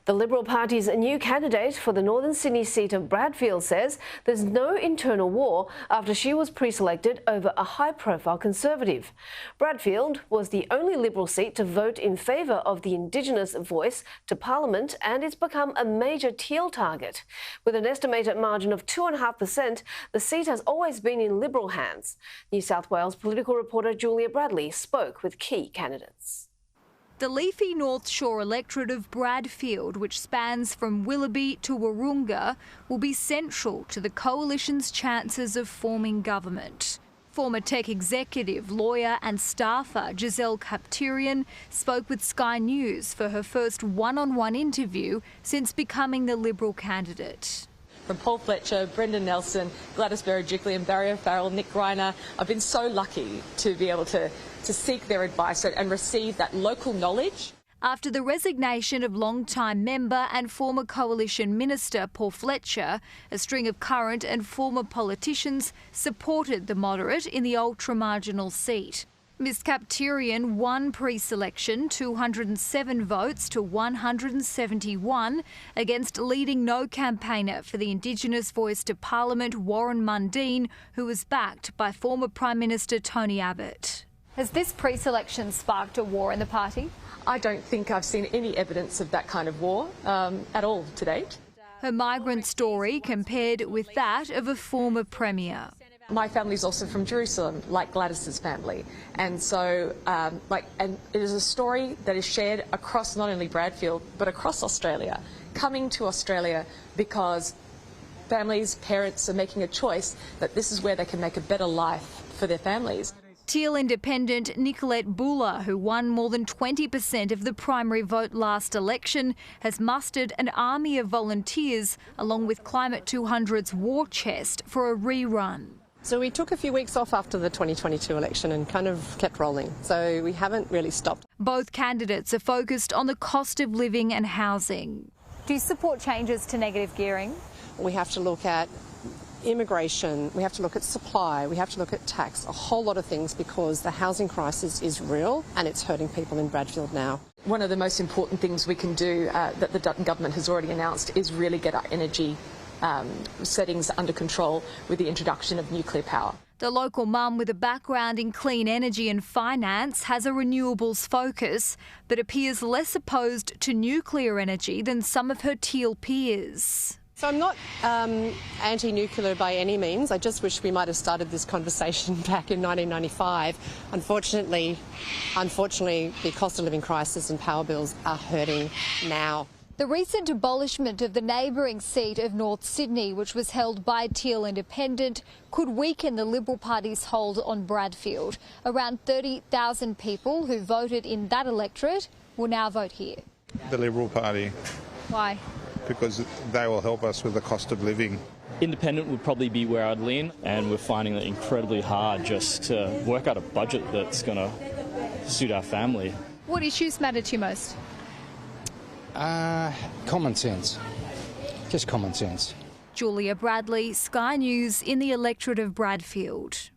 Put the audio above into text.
The Liberal Party's new candidate for the Northern Sydney seat of Bradfield says there's no internal war after she was pre-selected over a high-profile Conservative. Bradfield was the only Liberal seat to vote in favour of the Indigenous voice to Parliament, and it's become a major Teal target. With an estimated margin of 2.5%, the seat has always been in Liberal hands. New South Wales political reporter Julia Bradley spoke with key candidates. The leafy North Shore electorate of Bradfield, which spans from Willoughby to Wahroonga, will be central to the coalition's chances of forming government. Former tech executive, lawyer and staffer Gisele Kapterian spoke with Sky News for her first one-on-one interview since becoming the Liberal candidate. From Paul Fletcher, Brendan Nelson, Gladys Berejiklian, Barry O'Farrell, Nick Greiner, I've been so lucky to be able to seek their advice and receive that local knowledge. After the resignation of long-time member and former Coalition Minister Paul Fletcher, a string of current and former politicians supported the moderate in the ultra-marginal seat. Ms Kapterian won pre-selection 207 votes to 171 against leading No campaigner for the Indigenous voice to Parliament, Warren Mundine, who was backed by former Prime Minister Tony Abbott. Has this pre-selection sparked a war in the party? I don't think I've seen any evidence of that kind of war at all to date. Her migrant story compared with that of a former Premier. My family's also from Jerusalem, like Gladys's family, and so and it is a story that is shared across not only Bradfield but across Australia. Coming to Australia because families, parents are making a choice that this is where they can make a better life for their families. Teal independent Nicolette Buller, who won more than 20% of the primary vote last election, has mustered an army of volunteers along with Climate 200's War Chest for a rerun. So we took a few weeks off after the 2022 election and kind of kept rolling. So we haven't really stopped. Both candidates are focused on the cost of living and housing. Do you support changes to negative gearing? We have to look at immigration, we have to look at supply, we have to look at tax, a whole lot of things, because the housing crisis is real and it's hurting people in Bradfield now. One of the most important things we can do that the Dutton government has already announced is really get our energy settings under control with the introduction of nuclear power. The local mum with a background in clean energy and finance has a renewables focus, but appears less opposed to nuclear energy than some of her Teal peers. So I'm not anti-nuclear by any means. I just wish we might have started this conversation back in 1995. Unfortunately, the cost of living crisis and power bills are hurting now. The recent abolishment of the neighbouring seat of North Sydney, which was held by Teal Independent, could weaken the Liberal Party's hold on Bradfield. Around 30,000 people who voted in that electorate will now vote here. The Liberal Party. Why? Because they will help us with the cost of living. Independent would probably be where I'd lean, and we're finding it incredibly hard just to work out a budget that's going to suit our family. What issues matter to you most? Common sense. Just common sense. Julia Bradley, Sky News in the electorate of Bradfield.